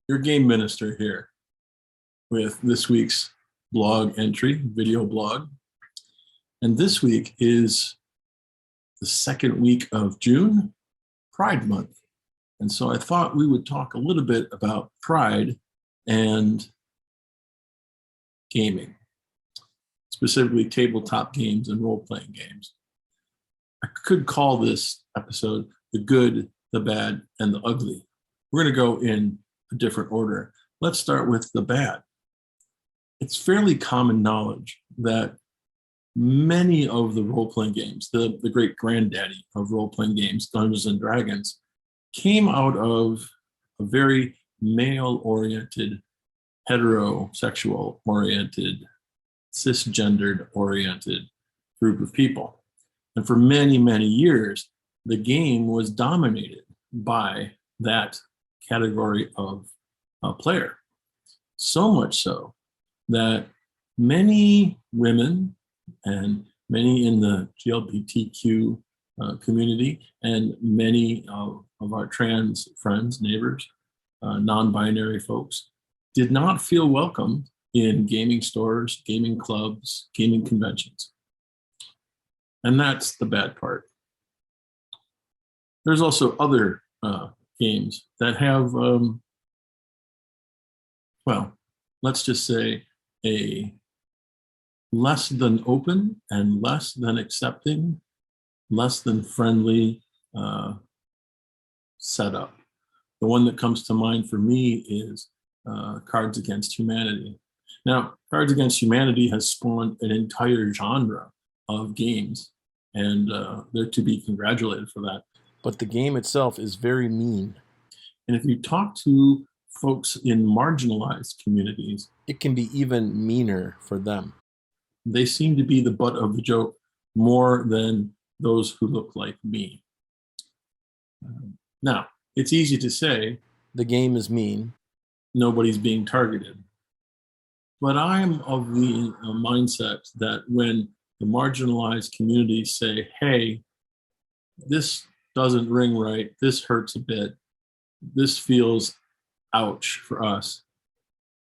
Your game minister here with this week's blog entry, video blog. And this week is the second week of June, Pride Month. And so I thought we would talk a little bit about pride and gaming, specifically tabletop games and role-playing games. I could call this episode The Good, the Bad, and the Ugly. We're going to go in a different order. Let's start with the bad. It's fairly common knowledge that many of the role-playing games, the great granddaddy of role-playing games, Dungeons and Dragons, came out of a very male-oriented, heterosexual-oriented, cisgendered-oriented group of people. And for many, many years, the game was dominated by that category of player. So much so that many women and many in the GLBTQ community and many of our trans friends, neighbors, non-binary folks, did not feel welcome in gaming stores, gaming clubs, gaming conventions. And that's the bad part. There's also other games that have, well, let's just say a less than open and less than accepting, less than friendly setup. The one that comes to mind for me is Cards Against Humanity. Now, Cards Against Humanity has spawned an entire genre of games, and they're to be congratulated for that. But the game itself is very mean. And if you talk to folks in marginalized communities, it can be even meaner for them. They seem to be the butt of the joke more than those who look like me. Now, it's easy to say, the game is mean, nobody's being targeted. But I'm of the mindset that when the marginalized communities say, hey, this doesn't ring right, this hurts a bit, this feels ouch for us,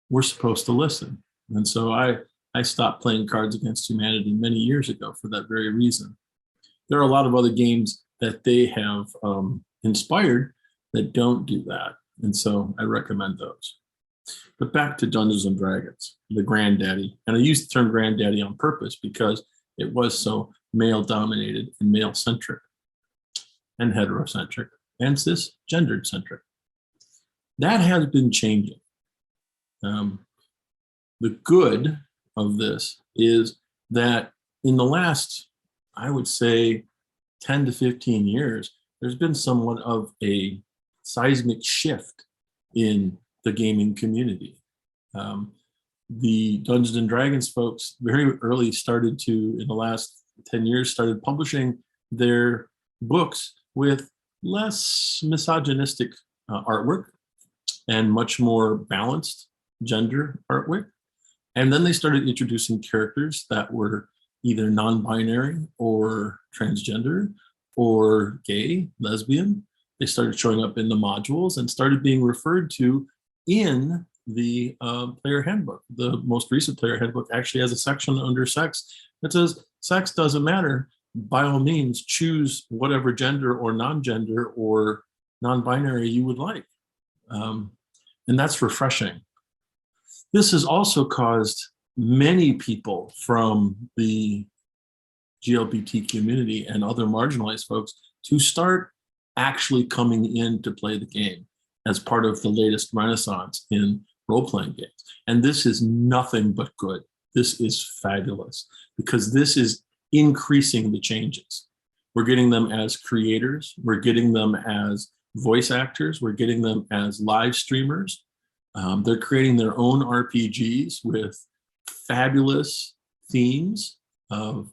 we're supposed to listen. And so I stopped playing Cards Against Humanity many years ago for that very reason. There are a lot of other games that they have inspired that don't do that. And so I recommend those. But back to Dungeons and Dragons, the granddaddy. And I use the term granddaddy on purpose because it was so male-dominated and male-centric and heterocentric and cisgendered centric. That has been changing. The good of this is that in the last, I would say, 10 to 15 years, there's been somewhat of a seismic shift in the gaming community. The Dungeons and Dragons folks very early started to, in the last 10 years, started publishing their books with less misogynistic artwork and much more balanced gender artwork. And then they started introducing characters that were either non-binary or transgender or gay, lesbian. They started showing up in the modules and started being referred to in the player handbook. The most recent player handbook actually has a section under sex that says, sex doesn't matter. By all means, choose whatever gender or non-gender or non-binary you would like. And that's refreshing. This has also caused many people from the GLBT community and other marginalized folks to start actually coming in to play the game as part of the latest renaissance in role-playing games. And this is nothing but good. This is fabulous because this is increasing the changes. We're getting them as creators. We're getting them as voice actors. We're getting them as live streamers. They're creating their own RPGs with fabulous themes of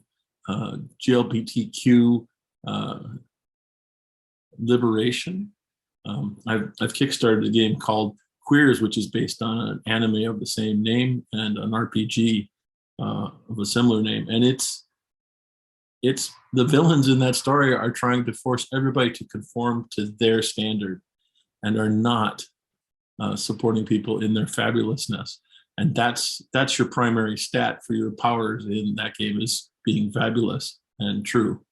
GLBTQ liberation. I've kickstarted a game called Queers, which is based on an anime of the same name and an RPG of a similar name. And it's the villains in that story are trying to force everybody to conform to their standard and are not supporting people in their fabulousness. And that's your primary stat for your powers in that game, is being fabulous and true.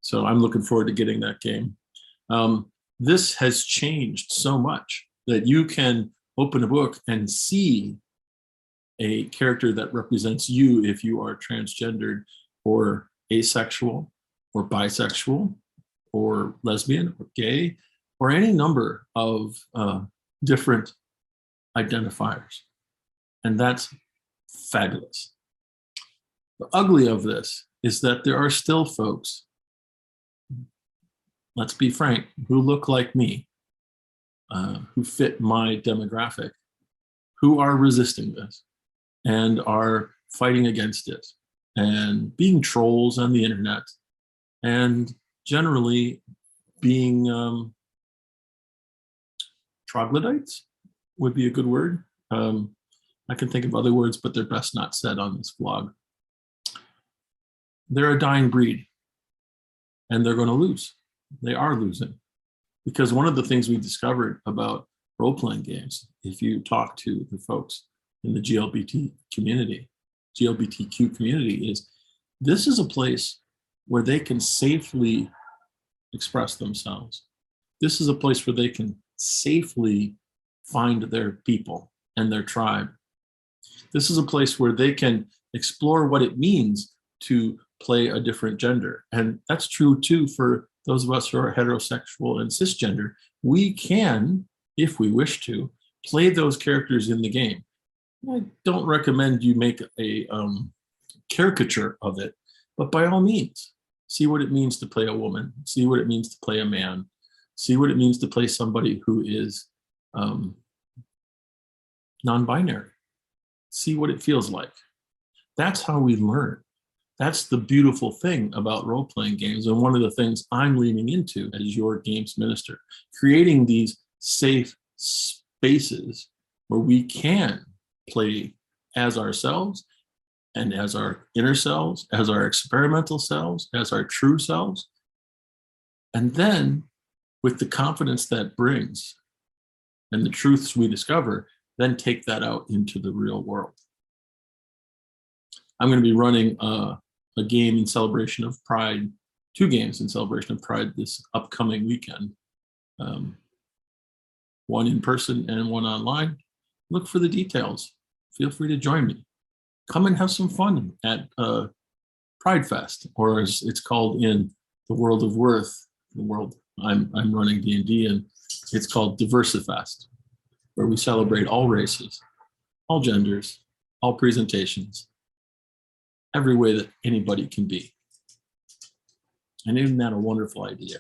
So I'm looking forward to getting that game. This has changed so much that you can open a book and see a character that represents you if you are transgendered or asexual or bisexual or lesbian or gay or any number of different identifiers. And that's fabulous. The ugly of this is that there are still folks, let's be frank, who look like me, who fit my demographic, who are resisting this and are fighting against it and being trolls on the internet and generally being troglodytes would be a good word. I can think of other words, but they're best not said on this vlog. They're a dying breed and they're going to lose. They are losing. Because one of the things we discovered about role-playing games, if you talk to the folks in the GLBTQ community, is this is a place where they can safely express themselves. This is a place where they can safely find their people and their tribe. This is a place where they can explore what it means to play a different gender. And that's true too for those of us who are heterosexual and cisgender. We can, if we wish to, play those characters in the game. I don't recommend you make a caricature of it, but by all means, see what it means to play a woman, see what it means to play a man, see what it means to play somebody who is non-binary. See what it feels like. That's how we learn. That's the beautiful thing about role-playing games, and one of the things I'm leaning into as your games minister, creating these safe spaces where we can play as ourselves and as our inner selves, as our experimental selves, as our true selves. And then with the confidence that brings and the truths we discover, then take that out into the real world. I'm going to be running a game in celebration of Pride, 2 games in celebration of Pride this upcoming weekend. One in person and one online. Look for the details. Feel free to join me. Come and have some fun at Pride Fest, or as it's called in the world of Worth, the world I'm running D&D in, it's called Diversifest, where we celebrate all races, all genders, all presentations, every way that anybody can be. And isn't that a wonderful idea?